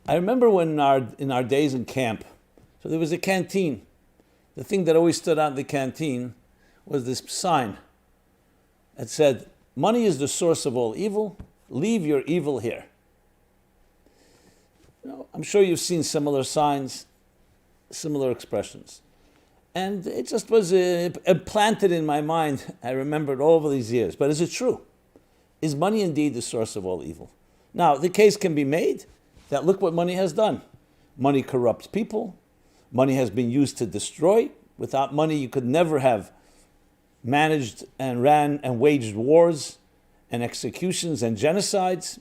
I remember when in our days in camp, so there was a canteen. The thing that always stood out in the canteen was this sign that said, "Money is the source of all evil. Leave your evil here." I'm sure you've seen similar signs, similar expressions. And it just was implanted in my mind. I remember it all these years. But is it true? Is money indeed the source of all evil? Now, the case can be made that look what money has done. Money corrupts people. Money has been used to destroy. Without money, you could never have managed and ran and waged wars and executions and genocides.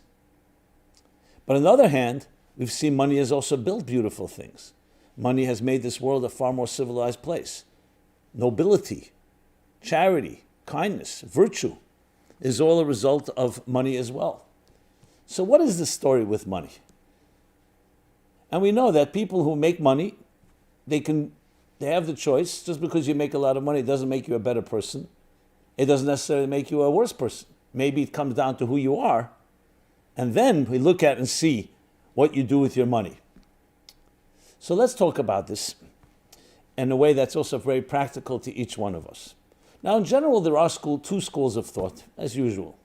But on the other hand, we've seen money has also built beautiful things. Money has made this world a far more civilized place. Nobility, charity, kindness, virtue is all a result of money as well. So what is the story with money? And we know that people who make money, they have the choice. Just because you make a lot of money doesn't make you a better person. It doesn't necessarily make you a worse person. Maybe it comes down to who you are. And then we look at and see what you do with your money. So let's talk about this in a way that's also very practical to each one of us. Now, in general, there are two schools of thought, as usual.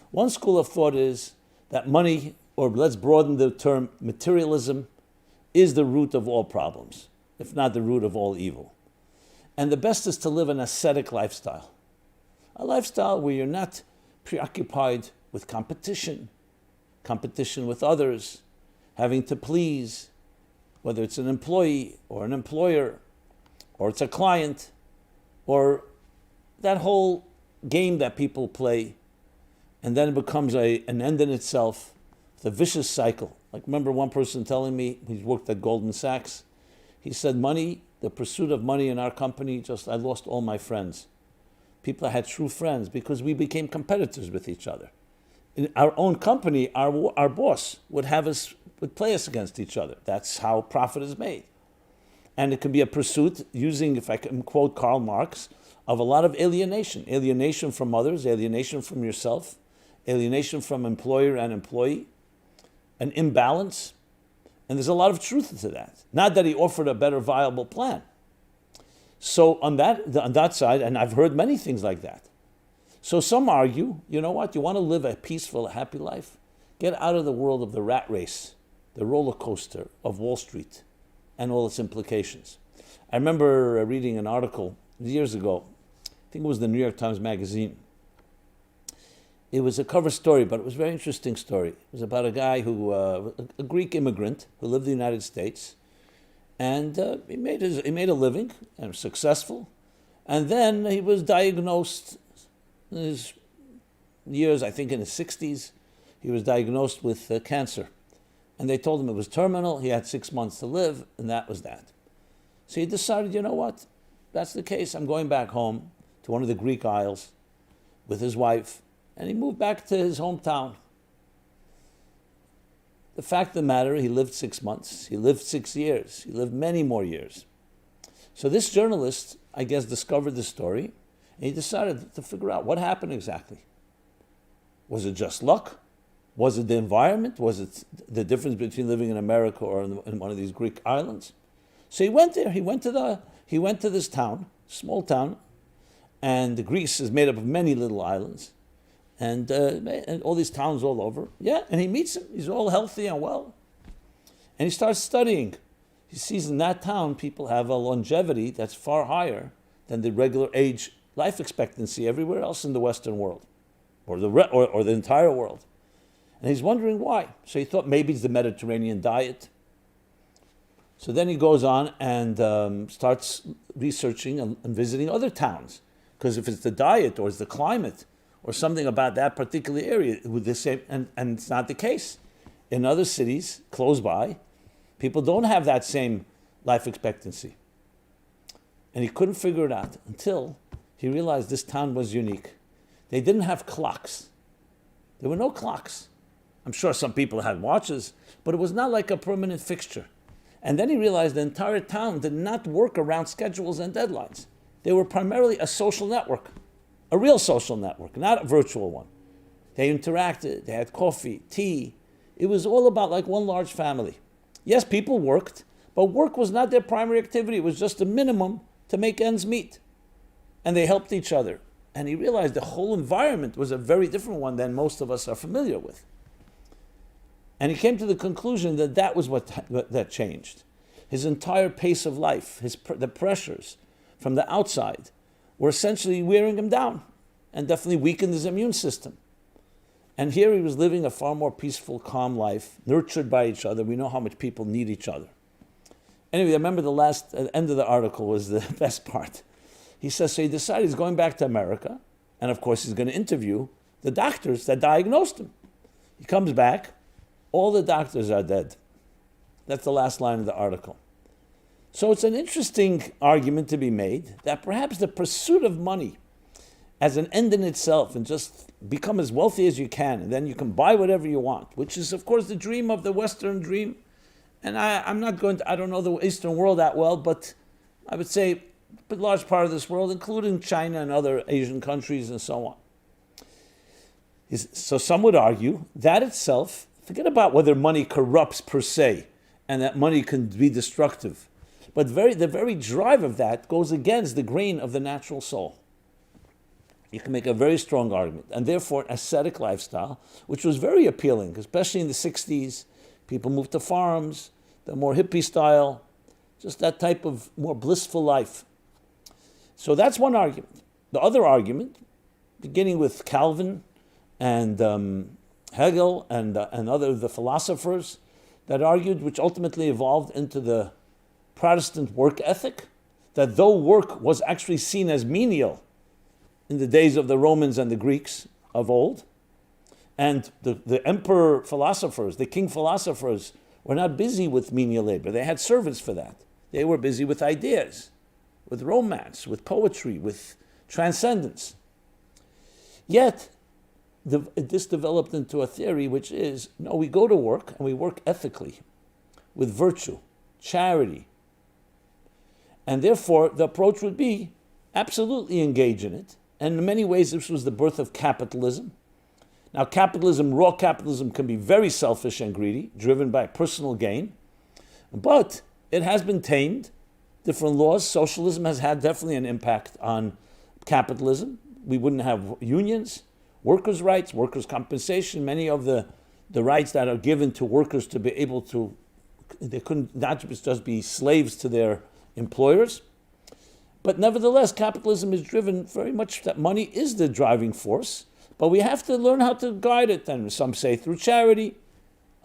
One school of thought is that money, or let's broaden the term, materialism, is the root of all problems, if not the root of all evil. And the best is to live an ascetic lifestyle. A lifestyle where you're not preoccupied with competition with others, having to please, whether it's an employee or an employer, or it's a client, or that whole game that people play, and then it becomes an end in itself. It's a vicious cycle. Like, remember one person telling me, he worked at Goldman Sachs, he said, money, the pursuit of money in our company, I lost all my friends. People I had true friends because we became competitors with each other. In our own company, our boss would play us against each other. That's how profit is made. And it can be a pursuit using, if I can quote Karl Marx, of a lot of alienation. Alienation from others, alienation from yourself, alienation from employer and employee, an imbalance. And there's a lot of truth to that. Not that he offered a better viable plan. So on that side, and I've heard many things like that. So some argue, you know what, you want to live a peaceful, happy life? Get out of the world of the rat race, the roller coaster of Wall Street and all its implications. I remember reading an article years ago, I think it was the New York Times Magazine. It was a cover story, but it was a very interesting story. It was about a guy who, a Greek immigrant who lived in the United States, and he made a living and was successful. And then he was diagnosed in his years, I think in his 60s, he was diagnosed with cancer. And they told him it was terminal, he had 6 months to live, and that was that. So he decided, you know what, that's the case, I'm going back home to one of the Greek Isles with his wife, and he moved back to his hometown. The fact of the matter, he lived 6 months, he lived 6 years, he lived many more years. So this journalist, I guess, discovered the story, and he decided to figure out what happened exactly. Was it just luck? Was it the environment? Was it the difference between living in America or in one of these Greek islands? So he went there. He went to this town, small town, and Greece is made up of many little islands, and all these towns all over. Yeah, and he meets him. He's all healthy and well, and he starts studying. He sees in that town people have a longevity that's far higher than the regular age life expectancy everywhere else in the Western world, or the entire world. And he's wondering why. So he thought maybe it's the Mediterranean diet. So then he goes on and starts researching and visiting other towns. Because if it's the diet or it's the climate or something about that particular area, with the same, and it's not the case. In other cities close by, people don't have that same life expectancy. And he couldn't figure it out until he realized this town was unique. They didn't have clocks. There were no clocks. I'm sure some people had watches, but it was not like a permanent fixture. And then he realized the entire town did not work around schedules and deadlines. They were primarily a social network, a real social network, not a virtual one. They interacted, they had coffee, tea. It was all about like one large family. Yes, people worked, but work was not their primary activity. It was just a minimum to make ends meet. And they helped each other. And he realized the whole environment was a very different one than most of us are familiar with. And he came to the conclusion that that was that changed. His entire pace of life, the pressures from the outside were essentially wearing him down and definitely weakened his immune system. And here he was living a far more peaceful, calm life, nurtured by each other. We know how much people need each other. Anyway, I remember the end of the article was the best part. He says, so he decided he's going back to America, and of course he's going to interview the doctors that diagnosed him. He comes back, all the doctors are dead. That's the last line of the article. So it's an interesting argument to be made that perhaps the pursuit of money as an end in itself and just become as wealthy as you can, and then you can buy whatever you want, which is of course the dream of the Western dream. And I don't know the Eastern world that well, but I would say a large part of this world, including China and other Asian countries and so on. So some would argue that itself, forget about whether money corrupts per se, and that money can be destructive, but the very drive of that goes against the grain of the natural soul. You can make a very strong argument, and therefore an ascetic lifestyle, which was very appealing, especially in the 60s. People moved to farms, the more hippie style, just that type of more blissful life. So that's one argument. The other argument, beginning with Calvin and Hegel and other the philosophers that argued, which ultimately evolved into the Protestant work ethic, that though work was actually seen as menial in the days of the Romans and the Greeks of old, and the emperor philosophers, the king philosophers, were not busy with menial labor. They had servants for that. They were busy with ideas, with romance, with poetry, with transcendence. Yet, this developed into a theory which is, no, we go to work and we work ethically, with virtue, charity. And therefore, the approach would be absolutely engage in it. And in many ways, this was the birth of capitalism. Now, capitalism, raw capitalism, can be very selfish and greedy, driven by personal gain. But it has been tamed. Different laws. Socialism has had definitely an impact on capitalism. We wouldn't have unions, workers' rights, workers' compensation, many of the rights that are given to workers to be able to, they couldn't not just be slaves to their employers. But nevertheless, capitalism is driven very much that money is the driving force, but we have to learn how to guide it, and some say through charity.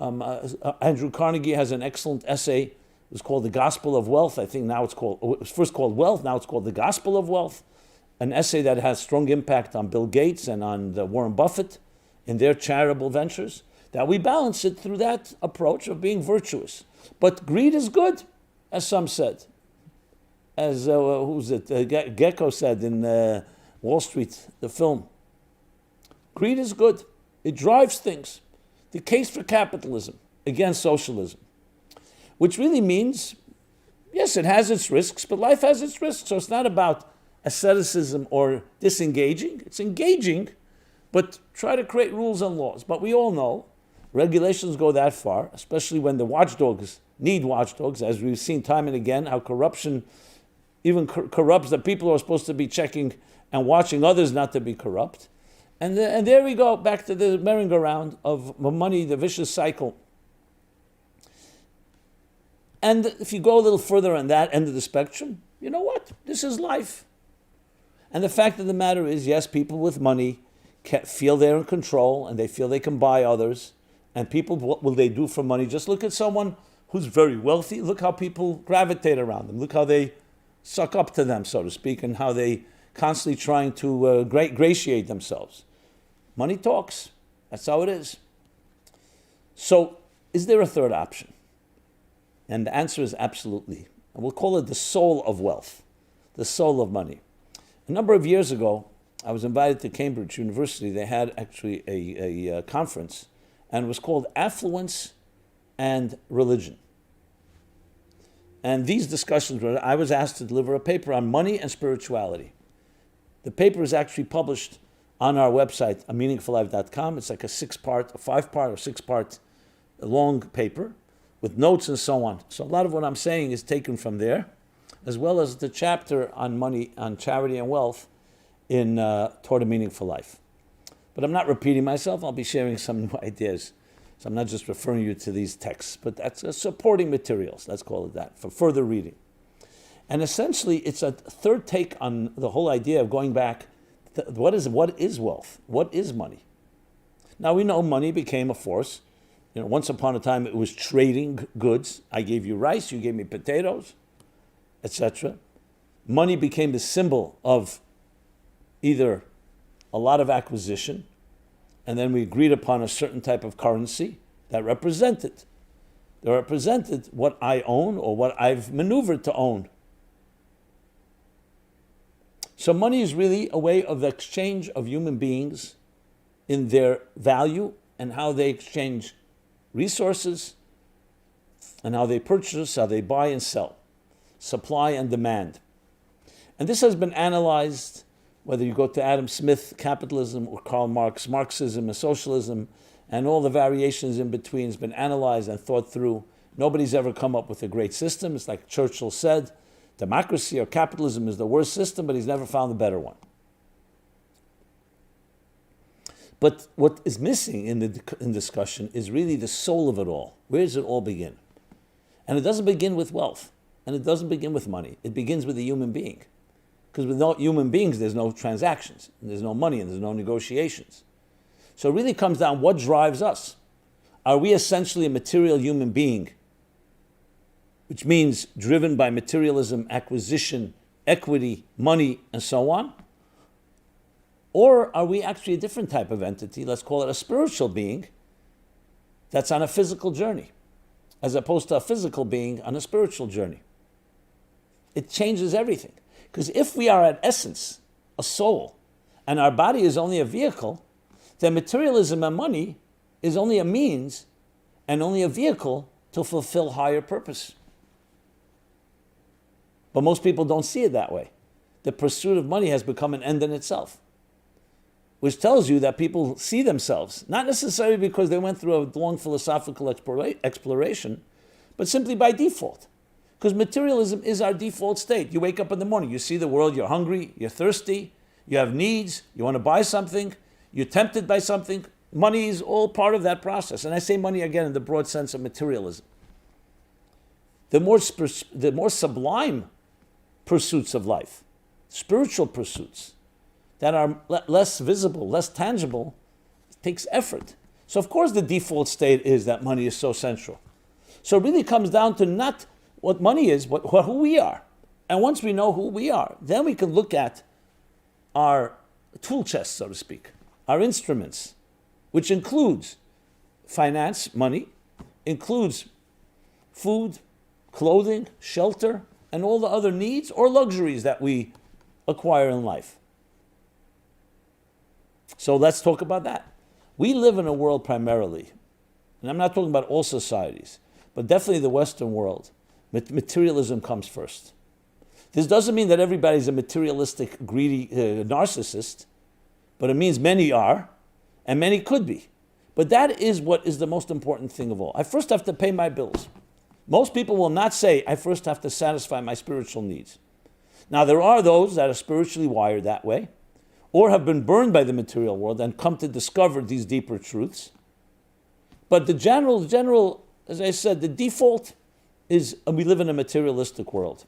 Andrew Carnegie has an excellent essay. It was called The Gospel of Wealth. I think now it was first called Wealth, now it's called The Gospel of Wealth. An essay that has strong impact on Bill Gates and on Warren Buffett in their charitable ventures, that we balance it through that approach of being virtuous. But greed is good, as some said. As Gecko said in Wall Street, the film. Greed is good. It drives things. The case for capitalism against socialism, which really means, yes, it has its risks, but life has its risks. So it's not about asceticism or disengaging. It's engaging, but try to create rules and laws. But we all know regulations go that far, especially when the watchdogs need watchdogs, as we've seen time and again, how corruption even corrupts the people who are supposed to be checking and watching others not to be corrupt. And there we go, back to the merry-go-round of money, the vicious cycle. And if you go a little further on that end of the spectrum, you know what? This is life. And the fact of the matter is, yes, people with money feel they're in control and they feel they can buy others. And people, what will they do for money? Just look at someone who's very wealthy. Look how people gravitate around them. Look how they suck up to them, so to speak, and how they constantly trying to gratiate themselves. Money talks. That's how it is. So, is there a third option? And the answer is absolutely. And we'll call it the soul of wealth, the soul of money. A number of years ago, I was invited to Cambridge University. They had actually a conference, and it was called Affluence and Religion. And these discussions were, I was asked to deliver a paper on money and spirituality. The paper is actually published on our website, ameaningfullife.com. It's like a 5-part or 6-part long paper, with notes and so on. So a lot of what I'm saying is taken from there, as well as the chapter on money, on charity and wealth in Toward a Meaningful Life. But I'm not repeating myself. I'll be sharing some new ideas. So I'm not just referring you to these texts, but that's supporting materials, let's call it that, for further reading. And essentially, it's a third take on the whole idea of going back. What is wealth? What is money? Now we know money became a force. Once upon a time it was trading goods. I gave you rice, you gave me potatoes, etc. Money became the symbol of either a lot of acquisition, and then we agreed upon a certain type of currency that represented what I own or what I've maneuvered to own. So money is really a way of the exchange of human beings in their value and how they exchange resources and how they purchase, how they buy and sell, supply and demand. And this has been analyzed, whether you go to Adam Smith, capitalism, or Karl Marx, Marxism and socialism, and all the variations in between has been analyzed and thought through. Nobody's ever come up with a great system. It's like Churchill said, democracy or capitalism is the worst system, but he's never found a better one. But what is missing in discussion is really the soul of it all. Where does it all begin? And it doesn't begin with wealth, and it doesn't begin with money. It begins with a human being. Because without human beings, there's no transactions, and there's no money, and there's no negotiations. So it really comes down, what drives us? Are we essentially a material human being, which means driven by materialism, acquisition, equity, money, and so on? Or are we actually a different type of entity, let's call it a spiritual being, that's on a physical journey, as opposed to a physical being on a spiritual journey? It changes everything. Because if we are at essence a soul, and our body is only a vehicle, then materialism and money is only a means and only a vehicle to fulfill higher purpose. But most people don't see it that way. The pursuit of money has become an end in itself, which tells you that people see themselves, not necessarily because they went through a long philosophical exploration, but simply by default. Because materialism is our default state. You wake up in the morning, you see the world, you're hungry, you're thirsty, you have needs, you want to buy something, you're tempted by something. Money is all part of that process. And I say money again in the broad sense of materialism. The more sublime pursuits of life, spiritual pursuits that are less visible, less tangible, it takes effort. So of course the default state is that money is so central. So it really comes down to not what money is, but who we are. And once we know who we are, then we can look at our tool chest, so to speak, our instruments, which includes finance, money, includes food, clothing, shelter, and all the other needs or luxuries that we acquire in life. So let's talk about that. We live in a world primarily, and I'm not talking about all societies, but definitely the Western world, materialism comes first. This doesn't mean that everybody's a materialistic, greedy narcissist, but it means many are, and many could be. But that is what is the most important thing of all. I first have to pay my bills. Most people will not say, I first have to satisfy my spiritual needs. Now, there are those that are spiritually wired that way, or have been burned by the material world and come to discover these deeper truths. But the general, as I said, the default is we live in a materialistic world.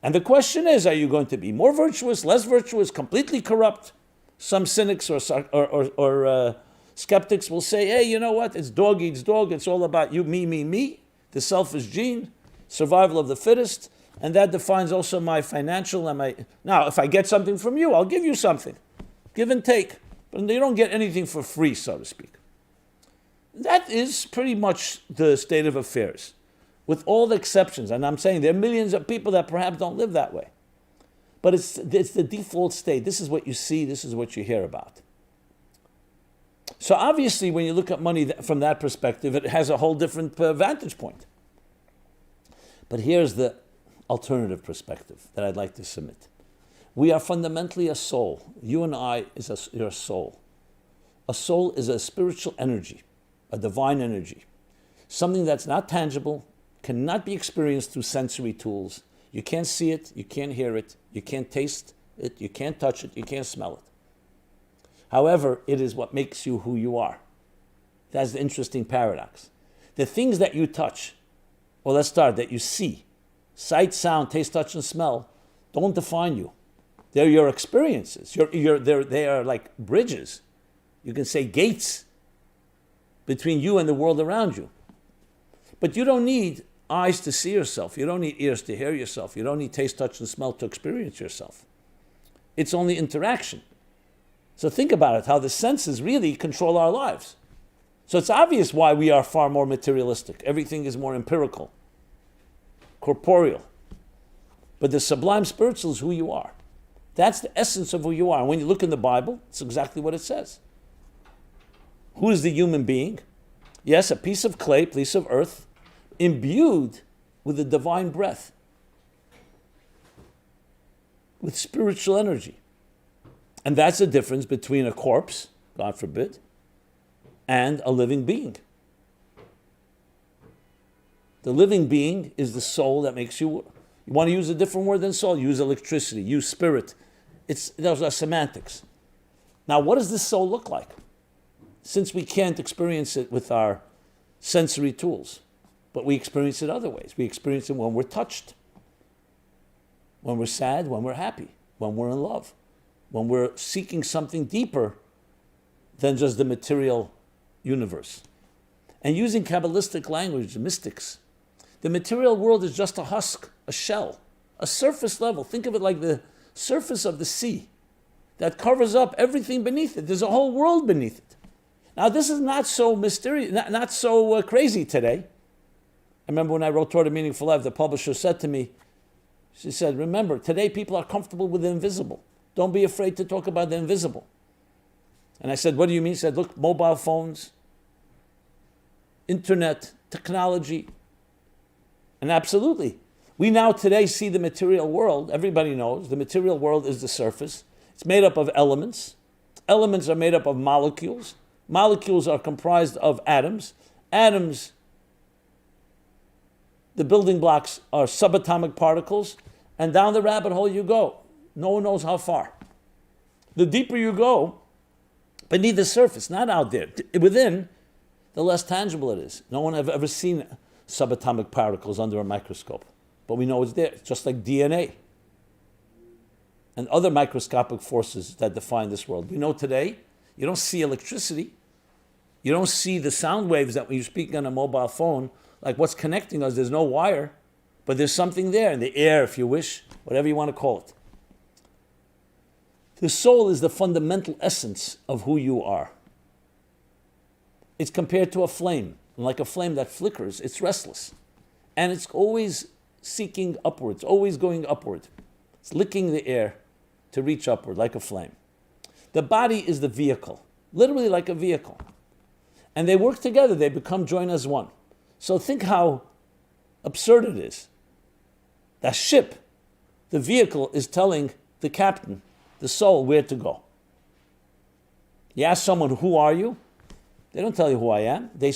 And the question is, are you going to be more virtuous, less virtuous, completely corrupt? Some cynics or skeptics will say, hey, you know what? It's dog eats dog. It's all about you, me, the selfish gene, survival of the fittest. And that defines also my financial and my... Now, if I get something from you, I'll give you something. Give and take. But you don't get anything for free, so to speak. That is pretty much the state of affairs, with all the exceptions. And I'm saying there are millions of people that perhaps don't live that way. But it's the default state. This is what you see. This is what you hear about. So obviously, when you look at money from that perspective, it has a whole different vantage point. But here's the alternative perspective that I'd like to submit. We are fundamentally a soul. You and I you're a soul. A soul is a spiritual energy, a divine energy. Something that's not tangible, cannot be experienced through sensory tools. You can't see it, you can't hear it, you can't taste it, you can't touch it, you can't smell it. However, it is what makes you who you are. That's the interesting paradox. The things that you touch, well, let's start, that you see, sight, sound, taste, touch, and smell, don't define you. They're your experiences. They are like bridges. You can say gates between you and the world around you. But you don't need eyes to see yourself. You don't need ears to hear yourself. You don't need taste, touch, and smell to experience yourself. It's only interaction. So think about it, how the senses really control our lives. So it's obvious why we are far more materialistic. Everything is more empirical, corporeal. But the sublime spiritual is who you are. That's the essence of who you are. And when you look in the Bible, it's exactly what it says. Who is the human being? Yes, a piece of clay, piece of earth, imbued with the divine breath, with spiritual energy. And that's the difference between a corpse, God forbid, and a living being. The living being is the soul that makes you. You want to use a different word than soul? Use electricity, use spirit. Those are semantics. Now, what does this soul look like? Since we can't experience it with our sensory tools, but we experience it other ways. We experience it when we're touched, when we're sad, when we're happy, when we're in love, when we're seeking something deeper than just the material universe. And using Kabbalistic language, mystics, the material world is just a husk, a shell, a surface level. Think of it like the surface of the sea that covers up everything beneath it. There's a whole world beneath it. Now, this is not so mysterious, not so crazy today. I remember when I wrote Toward a Meaningful Life, the publisher said to me, she said, remember, today people are comfortable with the invisible. Don't be afraid to talk about the invisible. And I said, what do you mean? He said, look, mobile phones, internet, technology. And absolutely. We now today see the material world. Everybody knows the material world is the surface. It's made up of elements. Elements are made up of molecules. Molecules are comprised of atoms. Atoms, the building blocks are subatomic particles. And down the rabbit hole you go. No one knows how far. The deeper you go, beneath the surface, not out there, within, the less tangible it is. No one has ever seen subatomic particles under a microscope. But we know it's there. It's just like DNA and other microscopic forces that define this world. We know today, you don't see electricity. You don't see the sound waves that when you're speaking on a mobile phone, like what's connecting us, there's no wire, but there's something there in the air, if you wish, whatever you want to call it. The soul is the fundamental essence of who you are. It's compared to a flame. And like a flame that flickers, it's restless. And it's always seeking upwards, always going upward. It's licking the air to reach upward like a flame. The body is the vehicle, literally like a vehicle. And they work together, they become joined as one. So think how absurd it is. That ship, the vehicle, is telling the captain, the soul, where to go. You ask someone, who are you? They don't tell you who I am. They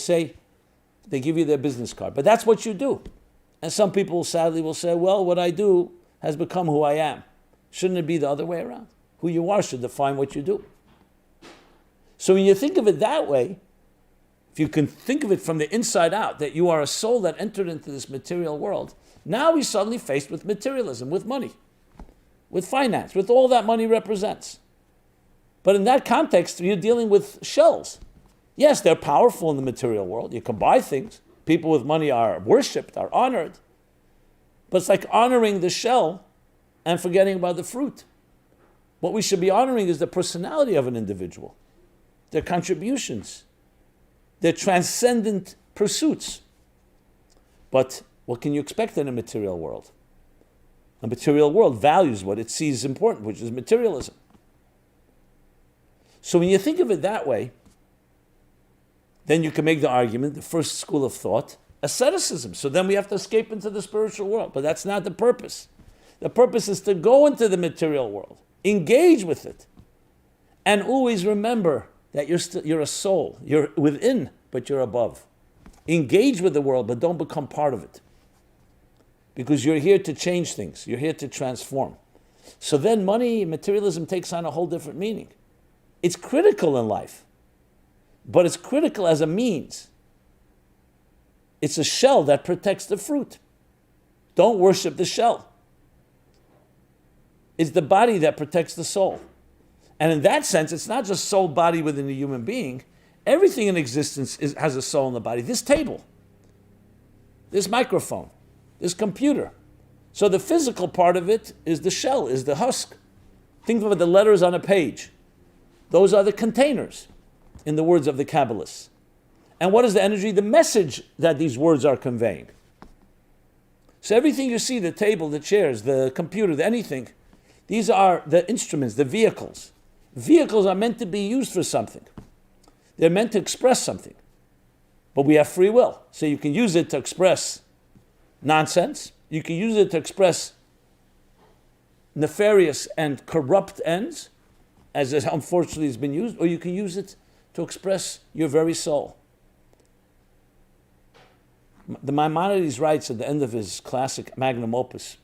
give you their business card. But that's what you do. And some people sadly will say, well, what I do has become who I am. Shouldn't it be the other way around? Who you are should define what you do. So when you think of it that way, if you can think of it from the inside out, that you are a soul that entered into this material world, now we're suddenly faced with materialism, with money, with finance, with all that money represents. But in that context, you're dealing with shells. Yes, they're powerful in the material world. You can buy things. People with money are worshipped, are honored. But it's like honoring the shell and forgetting about the fruit. What we should be honoring is the personality of an individual, their contributions, their transcendent pursuits. But what can you expect in a material world? A material world values what it sees important, which is materialism. So when you think of it that way, then you can make the argument, the first school of thought, asceticism. So then we have to escape into the spiritual world. But that's not the purpose. The purpose is to go into the material world, engage with it, and always remember that you're a soul. You're within, but you're above. Engage with the world, but don't become part of it. Because you're here to change things. You're here to transform. So then money, materialism takes on a whole different meaning. It's critical in life, but it's critical as a means. It's a shell that protects the fruit. Don't worship the shell. It's the body that protects the soul. And in that sense, it's not just soul, body within the human being. Everything in existence has a soul in the body. This table, this microphone, this computer. So the physical part of it is the shell, is the husk. Think of it, the letters on a page. Those are the containers, in the words of the Kabbalists. And what is the energy? The message that these words are conveying. So everything you see, the table, the chairs, the computer, anything, these are the instruments, the vehicles. Vehicles are meant to be used for something. They're meant to express something. But we have free will. So you can use it to express nonsense. You can use it to express nefarious and corrupt ends, as it unfortunately has been used, or you can use it to express your very soul. The Maimonides writes at the end of his classic magnum opus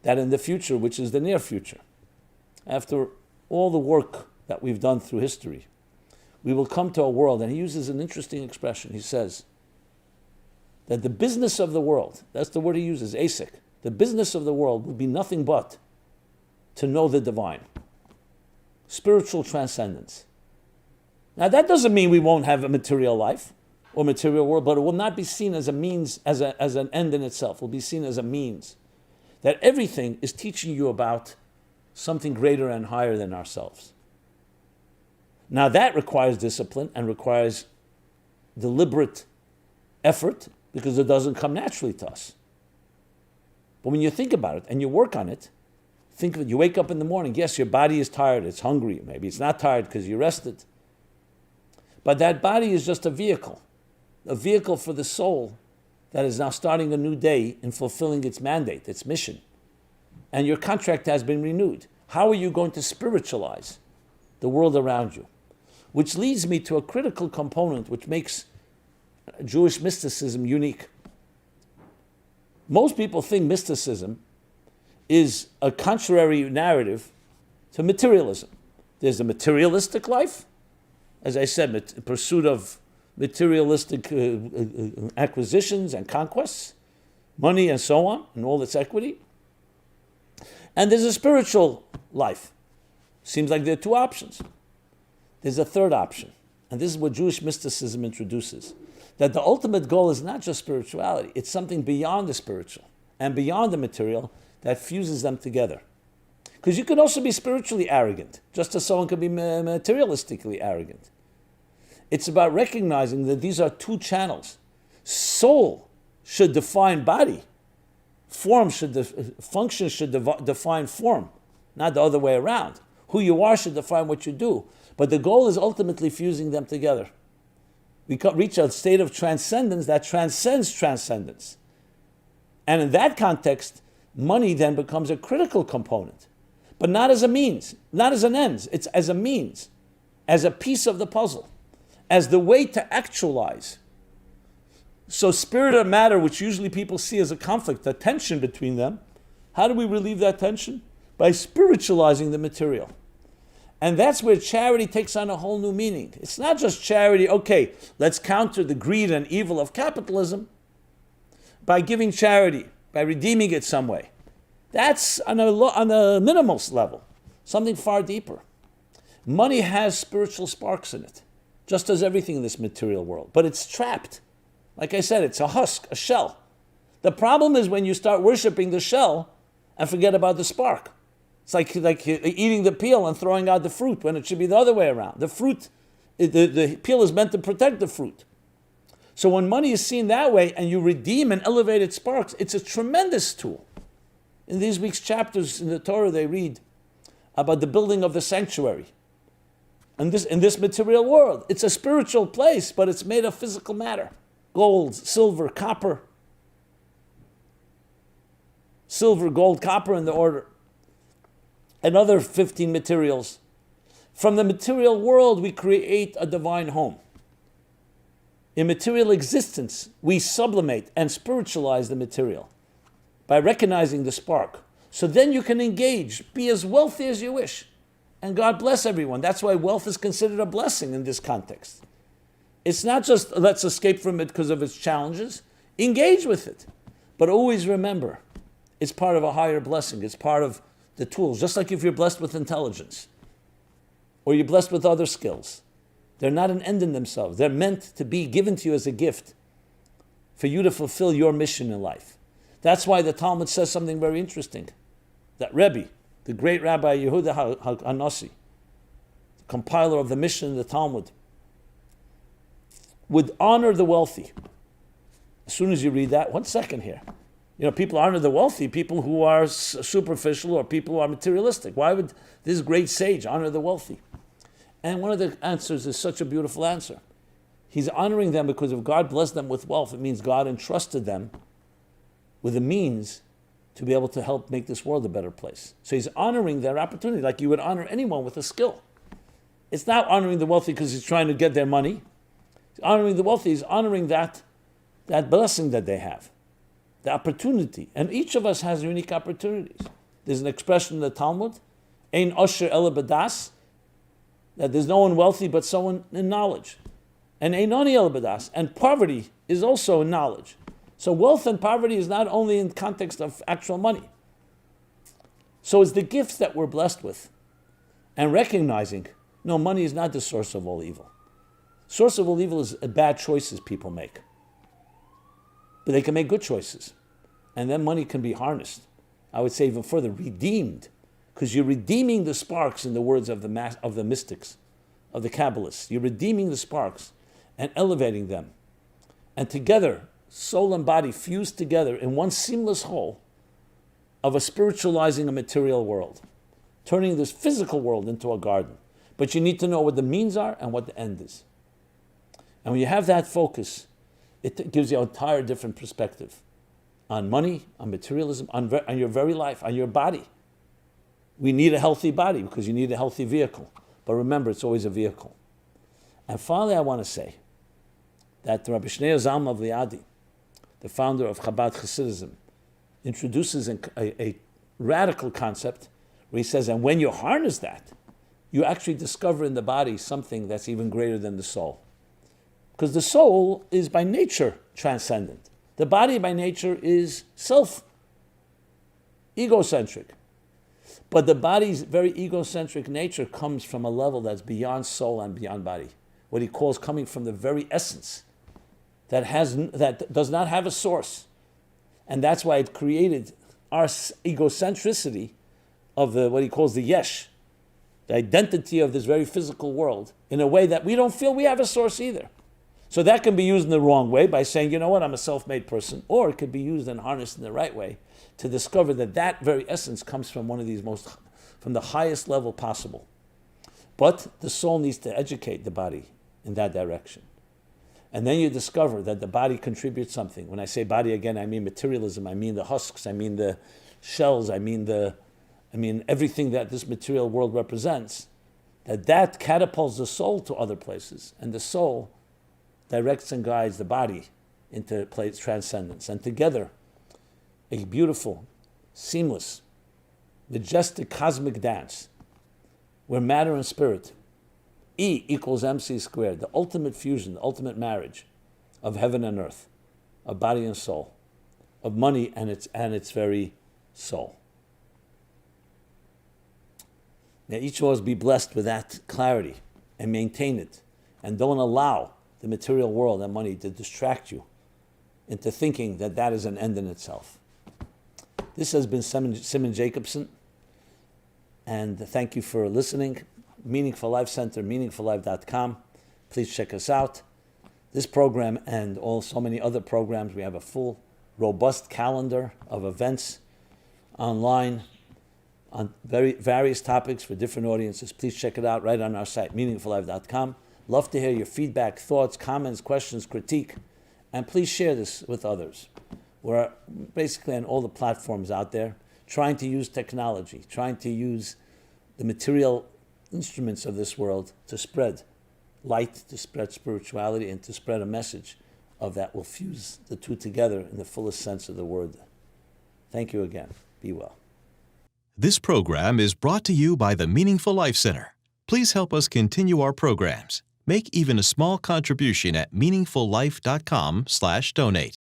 that in the future, which is the near future, after all the work that we've done through history, we will come to a world, and he uses an interesting expression. He says that the business of the world, that's the word he uses, asik, the business of the world will be nothing but to know the divine. Spiritual transcendence. Now that doesn't mean we won't have a material life or material world, but it will not be seen as a means, as an end in itself. It will be seen as a means. That everything is teaching you about something greater and higher than ourselves. Now that requires discipline and requires deliberate effort because it doesn't come naturally to us. But when you think about it and you work on it, think of it, you wake up in the morning, yes, your body is tired, it's hungry, maybe it's not tired because you rested. But that body is just a vehicle for the soul that is now starting a new day in fulfilling its mandate, its mission. And your contract has been renewed. How are you going to spiritualize the world around you? Which leads me to a critical component which makes Jewish mysticism unique. Most people think mysticism is a contrary narrative to materialism. There's a materialistic life, as I said, pursuit of materialistic acquisitions and conquests, money and so on, and all its equity. And there's a spiritual life. Seems like there are two options. There's a third option, and this is what Jewish mysticism introduces, that the ultimate goal is not just spirituality, it's something beyond the spiritual and beyond the material that fuses them together. Because you could also be spiritually arrogant, just as someone could be materialistically arrogant. It's about recognizing that these are two channels. Soul should define body. Function should define form, not the other way around. Who you are should define what you do. But the goal is ultimately fusing them together. We reach a state of transcendence that transcends transcendence. And in that context, money then becomes a critical component. But not as a means, not as an end. It's as a means, as a piece of the puzzle, as the way to actualize. So spirit and matter, which usually people see as a conflict, a tension between them, how do we relieve that tension? By spiritualizing the material. And that's where charity takes on a whole new meaning. It's not just charity, okay, let's counter the greed and evil of capitalism by giving charity, by redeeming it some way. That's on a minimal level, something far deeper. Money has spiritual sparks in it, just as everything in this material world, but it's trapped. Like I said, it's a husk, a shell. The problem is when you start worshiping the shell and forget about the spark. It's like eating the peel and throwing out the fruit when it should be the other way around. The fruit, the peel is meant to protect the fruit. So when money is seen that way and you redeem and elevate its sparks, it's a tremendous tool. In these week's chapters in the Torah, they read about the building of the sanctuary. And in this material world, it's a spiritual place, but it's made of physical matter. Gold, silver, copper. Silver, gold, copper in the order. And other 15 materials. From the material world, we create a divine home. In material existence, we sublimate and spiritualize the material by recognizing the spark. So then you can engage, be as wealthy as you wish. And God bless everyone. That's why wealth is considered a blessing in this context. It's not just let's escape from it because of its challenges. Engage with it. But always remember, it's part of a higher blessing. It's part of the tools. Just like if you're blessed with intelligence or you're blessed with other skills. They're not an end in themselves. They're meant to be given to you as a gift for you to fulfill your mission in life. That's why the Talmud says something very interesting. That Rabbi, the great Rabbi Yehuda HaNasi, the compiler of the Mishnah in the Talmud, would honor the wealthy. As soon as you read that, 1 second here. People honor the wealthy, people who are superficial or people who are materialistic. Why would this great sage honor the wealthy? And one of the answers is such a beautiful answer. He's honoring them because if God blessed them with wealth, it means God entrusted them with the means to be able to help make this world a better place. So he's honoring their opportunity like you would honor anyone with a skill. It's not honoring the wealthy because he's trying to get their money. He's honoring the wealthy, he's honoring that blessing that they have, the opportunity. And each of us has unique opportunities. There's an expression in the Talmud, Ein osher ela b'das, that there's no one wealthy but someone in knowledge. And einoni ela b'das, and poverty is also in knowledge. So wealth and poverty is not only in context of actual money. So it's the gifts that we're blessed with. And recognizing, no, money is not the source of all evil. Source of all evil is bad choices people make. But they can make good choices. And then money can be harnessed. I would say even further, redeemed. Because you're redeeming the sparks in the words of the mystics, of the Kabbalists. You're redeeming the sparks and elevating them. And together, soul and body fused together in one seamless whole of a spiritualizing a material world, turning this physical world into a garden. But you need to know what the means are and what the end is. And when you have that focus, it gives you an entire different perspective on money, on materialism, on your very life, on your body. We need a healthy body because you need a healthy vehicle. But remember, it's always a vehicle. And finally, I want to say that Rabbi Shneur Zalman of Liadi, the founder of Chabad Hasidism, introduces a radical concept where he says, and when you harness that, you actually discover in the body something that's even greater than the soul. Because the soul is by nature transcendent. The body by nature is egocentric. But the body's very egocentric nature comes from a level that's beyond soul and beyond body. What he calls coming from the very essence that does not have a source. And that's why it created our egocentricity of what he calls the yesh, the identity of this very physical world, in a way that we don't feel we have a source either. So that can be used in the wrong way by saying, you know what, I'm a self-made person. Or it could be used and harnessed in the right way to discover that very essence comes from from the highest level possible. But the soul needs to educate the body in that direction. And then you discover that the body contributes something. When I say body again, I mean materialism, I mean the husks, I mean the shells, I mean everything that this material world represents, that catapults the soul to other places. And the soul directs and guides the body into transcendence. And together, a beautiful, seamless, majestic cosmic dance where matter and spirit, E equals MC squared, the ultimate fusion, the ultimate marriage of heaven and earth, of body and soul, of money and its very soul. May each of us be blessed with that clarity and maintain it, and don't allow the material world and money to distract you into thinking that is an end in itself. This has been Simon Jacobson, and thank you for listening. Meaningful Life Center, meaningfullife.com. Please check us out. This program and so many other programs, we have a full, robust calendar of events online on various topics for different audiences. Please check it out right on our site, meaningfullife.com. Love to hear your feedback, thoughts, comments, questions, critique, and please share this with others. We're basically on all the platforms out there, trying to use technology, trying to use the material instruments of this world to spread light, to spread spirituality, and to spread a message of that will fuse the two together in the fullest sense of the word. Thank you again. Be well. This program is brought to you by the Meaningful Life Center. Please help us continue our programs. Make even a small contribution at meaningfullife.com/donate.